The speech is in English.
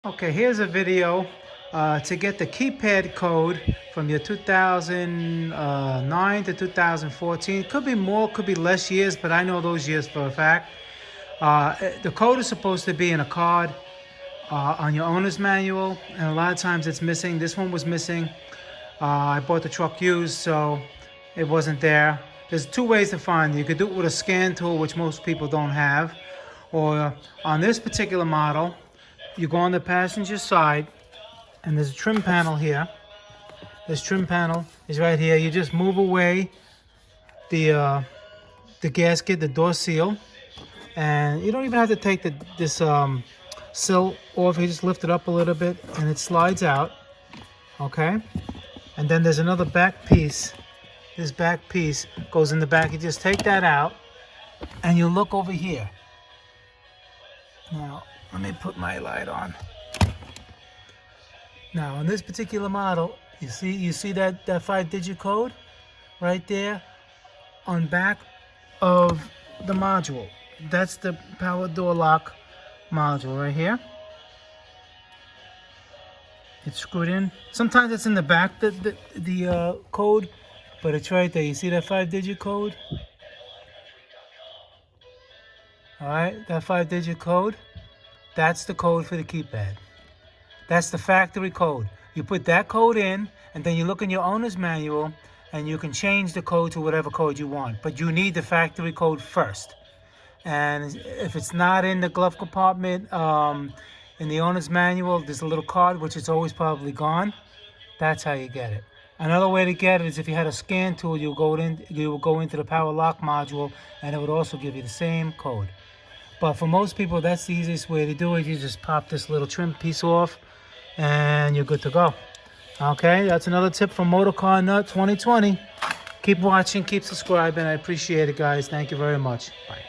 Okay, here's a video to get the keypad code from your 2009 to 2014. Could be more, could be less years, but I know those years for a fact. The code is supposed to be in a card on your owner's manual, and a lot of times it's missing. This one was missing. I bought the truck used, so it wasn't there. There's two ways to find it. You could do it with a scan tool, which most people don't have, or on this particular model, you go on the passenger side, and there's a trim panel here. This trim panel is right here. You just move away the gasket, the door seal, and you don't even have to take this sill off. You just lift it up a little bit, and it slides out. Okay, and then there's another back piece. This back piece goes in the back. You just take that out, and you look over here. Now, let me put my light on. Now, on this particular model, you see that 5-digit code right there on back of the module. That's the power door lock module right here. It's screwed in. Sometimes it's in the back, the code, but it's right there. You see that 5-digit code? All right, that 5-digit code. That's the code for the keypad. That's the factory code. You put that code in, and then you look in your owner's manual, and you can change the code to whatever code you want. But you need the factory code first. And if it's not in the glove compartment, in the owner's manual, there's a little card, which is always probably gone. That's how you get it. Another way to get it is if you had a scan tool, you will go into the power lock module, and it would also give you the same code. But for most people, that's the easiest way to do it. You just pop this little trim piece off, and you're good to go. Okay, that's another tip from Motor Car Nut 2020. Keep watching, keep subscribing. I appreciate it, guys. Thank you very much. Bye.